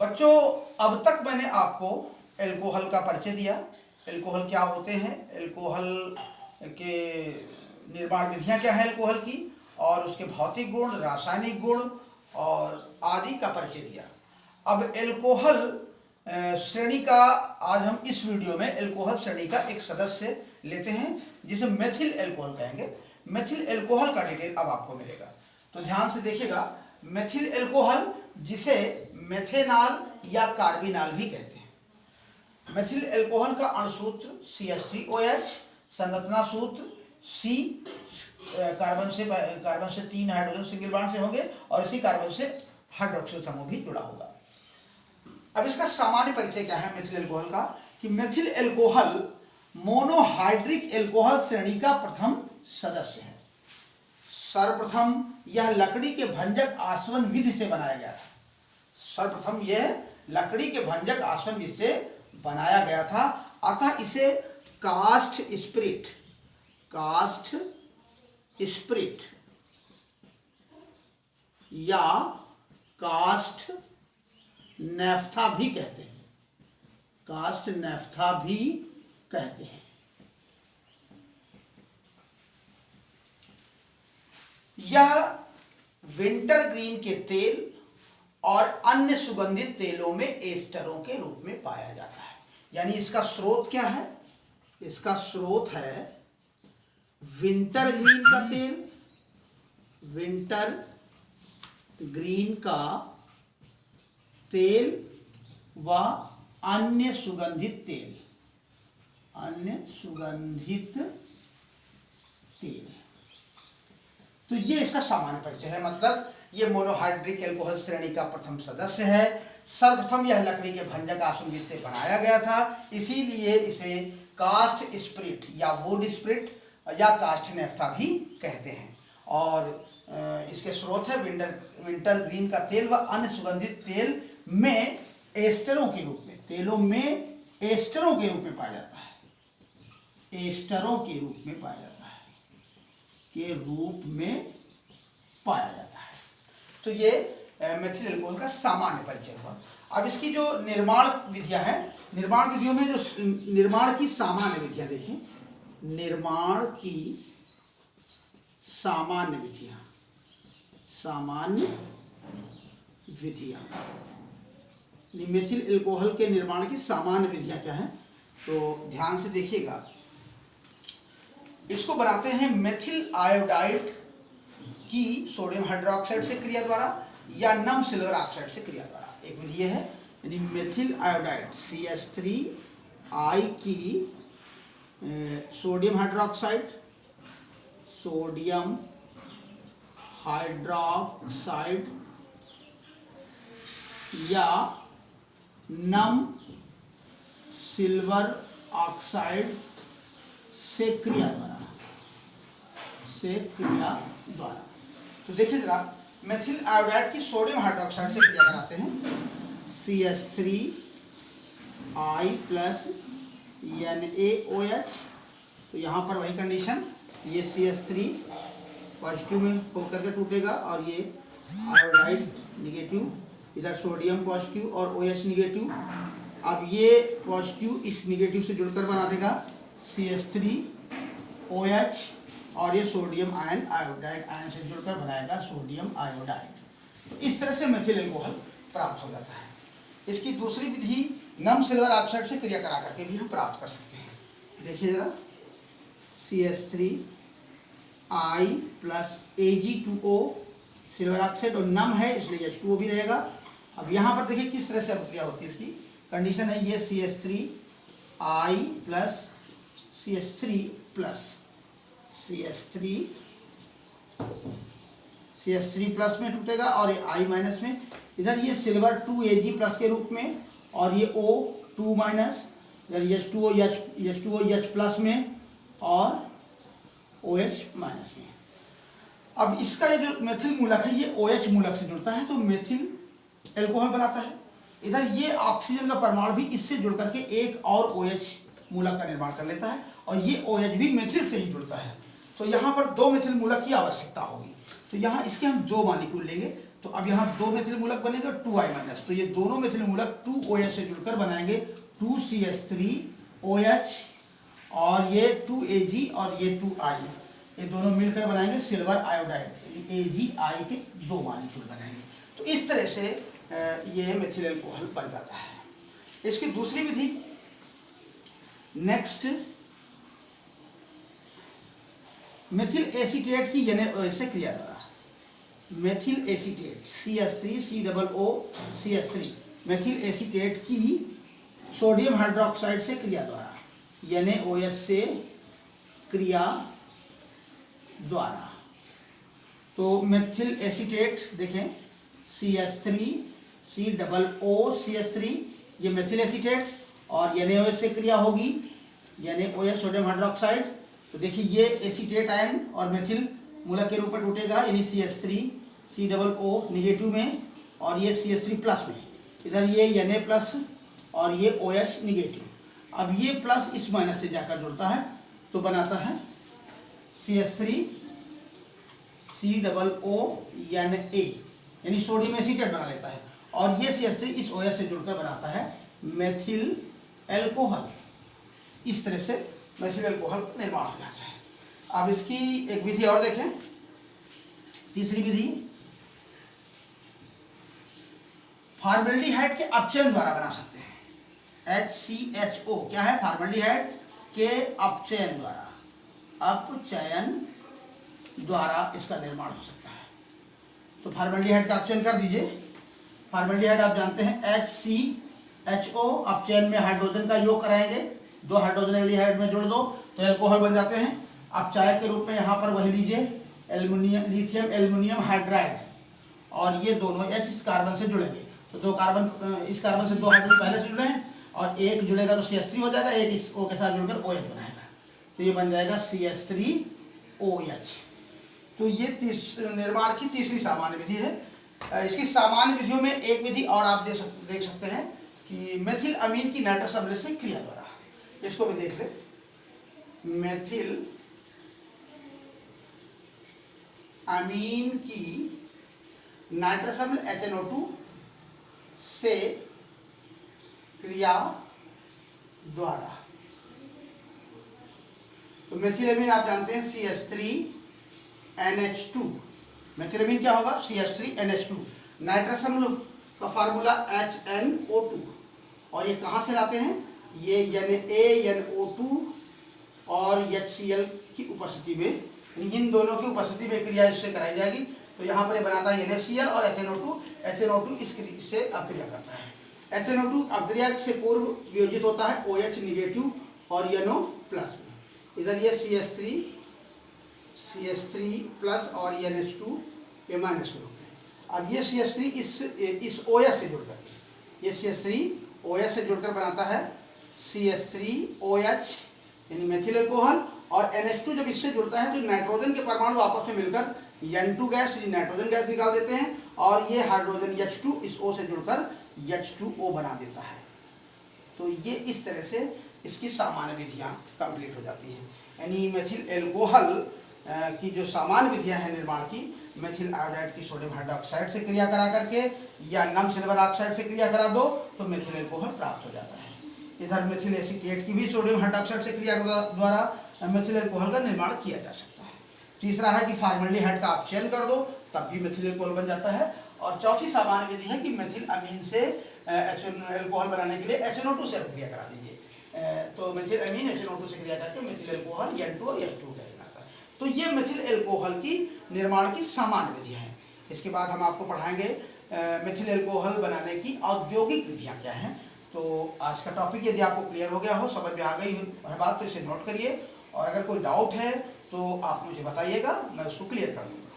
बच्चों, अब तक मैंने आपको एल्कोहल का परिचय दिया। एल्कोहल क्या होते हैं, एल्कोहल के निर्माण विधियां क्या है एल्कोहल की, और उसके भौतिक गुण, रासायनिक गुण और आदि का परिचय दिया। अब एल्कोहल श्रेणी का आज हम इस वीडियो में एल्कोहल श्रेणी का एक सदस्य लेते हैं जिसे मेथिल एल्कोहल कहेंगे। मेथिल एल्कोहल का डिटेल अब आपको मिलेगा, तो ध्यान से देखिएगा। मेथिल एल्कोहल जिसे मेथेनॉल या कार्बिनॉल भी कहते हैं। मेथिल एल्कोहल का अणुसूत्र CH3OH, संरचना सूत्र C, कार्बन से 3 हाइड्रोजन सिंगल बॉन्ड से होंगे और इसी कार्बन से हाइड्रोक्सिल समूह भी जुड़ा होगा। अब इसका सामान्य परिचय क्या है मेथिल एल्कोहल का, कि मेथिल एल्कोहल मोनोहाइड्रिक एल्कोहल श्रेणी का प्रथम सदस्य है। सर्वप्रथम यह लकड़ी के भंजक आसवन विधि से बनाया गया था। सर्वप्रथम यह लकड़ी के भंजक आसवन विधि से बनाया गया था, अतः इसे कास्ट स्पिरिट या कास्ट नैफ्था भी कहते हैं। कास्ट नैफ्था भी कहते हैं। यह विंटर ग्रीन के तेल और अन्य सुगंधित तेलों में एस्टरों के रूप में पाया जाता है। यानी इसका स्रोत क्या है, इसका स्रोत है विंटर ग्रीन का तेल, विंटर ग्रीन का तेल व अन्य सुगंधित तेल, तो ये इसका सामान्य परिचय है। मतलब ये मोनोहाइड्रिक एल्कोहल श्रेणी का प्रथम सदस्य है। सर्वप्रथम यह लकड़ी के भंजक आसवन विधि से बनाया गया था, इसीलिए इसे कास्ट स्पिरिट या वुड स्पिरिट या कास्ट नैफ्था भी कहते हैं। और इसके स्रोत है विंटर ग्रीन का तेल व अन्य सुगंधित तेल में एस्टरों के रूप में, तेलों में एस्टरों के रूप में पाया जाता है। एस्टरों के रूप में पाया जाता है, के रूप में पाया जाता है। तो ये मेथिल एल्कोहल का सामान्य परिचय हुआ। अब इसकी जो निर्माण विधियां हैं, निर्माण विधियों में जो निर्माण की सामान्य विधियां देखें, निर्माण की सामान्य विधियां मेथिल एल्कोहल के निर्माण की सामान्य विधियां क्या हैं, तो ध्यान से देखिएगा। इसको बनाते हैं मेथिल आयोडाइड की सोडियम हाइड्रोक्साइड से क्रिया द्वारा या नम सिल्वर ऑक्साइड से क्रिया द्वारा। एक विधि है, यानी मेथिल आयोडाइड CH3I की सोडियम हाइड्रोक्साइड या नम सिल्वर ऑक्साइड से क्रिया द्वारा। तो देखिए जरा, मेथिल आयोडाइड की सोडियम हाइड्रोक्साइड से क्रिया कराते हैं CH3I प्लस NaOH। तो यहाँ पर वही कंडीशन, ये CH3 पॉजिटिव में होकर के टूटेगा और ये आयोडाइड निगेटिव, इधर सोडियम पॉजिटिव और OH निगेटिव। अब ये पॉजिटिव इस निगेटिव से जुड़कर बना देगा CH3OH और ये सोडियम आयोडाइड आयन से जुड़कर बनाएगा सोडियम आयोडाइड। तो इस तरह से मेथिल एल्कोहल प्राप्त हो जाता है। इसकी दूसरी विधि नम सिल्वर ऑक्साइड से क्रिया करा करके भी हम प्राप्त कर सकते हैं। देखिए जरा, CH3I plus Ag2O silver oxide और नम है इसलिए H2O भी रहेगा। अब यहाँ पर देखिए किस तरह से अभिक्रिया होती है। इसकी कंडीशन है ये CH3I प्लस CH3 प्लस में टूटेगा और ये I माइनस में, इधर ये सिल्वर 2Ag प्लस के रूप में और ये O2 माइनस, इधर H2O प्लस में और OH माइनस में। अब इसका ये जो मेथिल मूलक है ये OH मूलक से जुड़ता है तो मेथिल एल्कोहल बनाता है। इधर ये ऑक्सीजन का परमाणु भी इससे जुड़ करके एक और OH मूलक का निर्माण कर लेता है और ये OH भी मेथिल से ही जुड़ता है। तो यहाँ पर 2 मेथिल मूलक की आवश्यकता होगी। तो यहाँ इसके हम 2 मॉलिक्यूल लेंगे तो अब यहाँ 2 मेथिल मूलक बनेगा 2I-, तो ये दोनों मेथिल मूलक 2OH से जुड़कर बनाएंगे 2CH3OH, और ये 2Ag और ये 2I, ये दोनों मिलकर बनाएंगे सिल्वर आयोडाइड, AgI के 2 मॉलिक्यूल बनाएंगे। तो इस तरह से ये मेथिल एल्कोहल बन जाता है। इसकी दूसरी विधि, नेक्स्ट, मेथिल एसीटेट की NaOH से क्रिया द्वारा, methyl acetate CH3COOCH3, methyl acetate की सोडियम हाइड्रोक्साइड से क्रिया द्वारा, NaOH से क्रिया द्वारा। तो मेथिल एसीटेट देखें CH3COOCH3, ये मेथिल एसीटेट, और NaOH से क्रिया होगी, NaOH सोडियम हाइड्रोक्साइड। तो देखिए ये एसीटेट आयन और मेथिल मूलक के रूप में टूटेगा, यानी CH3COO निगेटिव में और ये CH3 प्लस में, इधर ये Na प्लस और ये OH निगेटिव। अब ये प्लस इस माइनस से जाकर जुड़ता है तो बनाता है CH3COO Na, यानी सोडियम एसीटेट बना लेता है, और ये CH3 इस OH से जुड़कर बनाता है मेथिल एल्कोहल। इस तरह से मेथिल एल्कोहल का निर्माण हो जाता है। अब इसकी एक विधि और देखें, तीसरी विधि, फॉर्मेल्डिहाइड के अपचयन द्वारा बना सकते हैं। HCHO क्या है? फॉर्मेल्डिहाइड के अपचयन द्वारा, अपचयन द्वारा इसका निर्माण हो सकता है। तो फॉर्मेल्डिहाइड का अपचयन कर दीजिए। फॉर्मेल्डिहाइड आप जानते हैं HCHO, अपचयन में हाइड्रोजन का योग कराएंगे, 2 हाइड्रोजन एल्डिहाइड में जोड़ दो तो एल्कोहल बन जाते हैं। आप चाय के रूप में यहाँ पर वही लीजिए, लिथियम एल्युमिनियम हाइड्राइड, और ये दोनों H इस कार्बन से जुड़ेंगे। तो 2 कार्बन, इस कार्बन से 2 हाइड्रोजन पहले से जुड़े हैं, और एक जुड़ेगा तो CH3 हो जाएगा, एक इस O के साथ जुड़कर OH बनाएगा, तो ये बन जाएगा CH3OH। तो ये निर्माण की तीसरी सामान्य विधि है। इसकी सामान्य विधियों में एक विधि और आप देख सकते हैं कि मेथिल अमीन की नाइट्रस अम्ल से क्रिया द्वारा, इसको भी देख लें। मेथिल अमीन की नाइट्रस अम्ल HNO2 से क्रिया द्वारा। तो मेथिल अमीन आप जानते हैं CH3NH2, मेथिल अमीन क्या होगा? CH3NH2। नाइट्रस अम्ल का फार्मूला HNO2, और ये कहाँ से लाते हैं? ये NaNO2 और HCl की उपस्थिति में, इन दोनों की उपस्थिति में क्रिया इससे कराई जाएगी। तो यहाँ पर ये बनाता है NaCl और HNO2 इससे अपक्रिया करता है। HNO2 अपक्रिया से पूर्व वियोजित होता है OH निगेटिव और NO प्लस में, इधर ये CH3 प्लस और NH2 ये माइनस के रूप में। अब ये CH3 इस OH से जुड़ करके, ये CH3OH से जुड़कर बनाता है CH3OH, यानी मेथिल एल्कोहल, और NH2 जब इससे जुड़ता है तो नाइट्रोजन के परमाणु आपस में मिलकर N2 गैस, नाइट्रोजन गैस निकाल देते हैं, और ये हाइड्रोजन H2 इस O से जुड़कर H2O बना देता है। तो ये इस तरह से इसकी सामान्य विधियाँ कंप्लीट हो जाती हैं। यानी मेथिल एल्कोहल की जो सामान्य विधियाँ हैं निर्माण की, मेथिल आयोडाइड की सोडियम हाइड्रोक्साइड से क्रिया करा करके या नम सिल्वर ऑक्साइड से क्रिया करा दो तो मेथिल एल्कोहल प्राप्त हो जाता है। इधर मेथिल एसीटेट की भी सोडियम हाइड्रोक्साइड से क्रिया द्वारा मेथिल एल्कोहल का निर्माण किया जा सकता है। तीसरा है कि फॉर्मेल्डिहाइड का अपचयन कर दो तब भी मेथिल एल्कोहल बन जाता है। और चौथी सामान्य विधि है कि मेथिल अमीन से एल्कोहल बनाने के लिए HNO2 से क्रिया करा दीजिए, तो मेथिल अमीन HNO2 से क्रिया करके मेथिल एल्कोहल N2 और H2 कहलाता है। तो ये मेथिल एल्कोहल की निर्माण की सामान्य विधियाँ हैं। इसके बाद हम आपको पढ़ाएंगे मेथिल एल्कोहल बनाने की औद्योगिक विधियाँ क्या हैं। तो आज का टॉपिक यदि आपको क्लियर हो गया हो, समझ में आ गई है बात, तो इसे नोट करिए, और अगर कोई डाउट है तो आप मुझे बताइएगा, मैं उसको क्लियर कर दूँगा।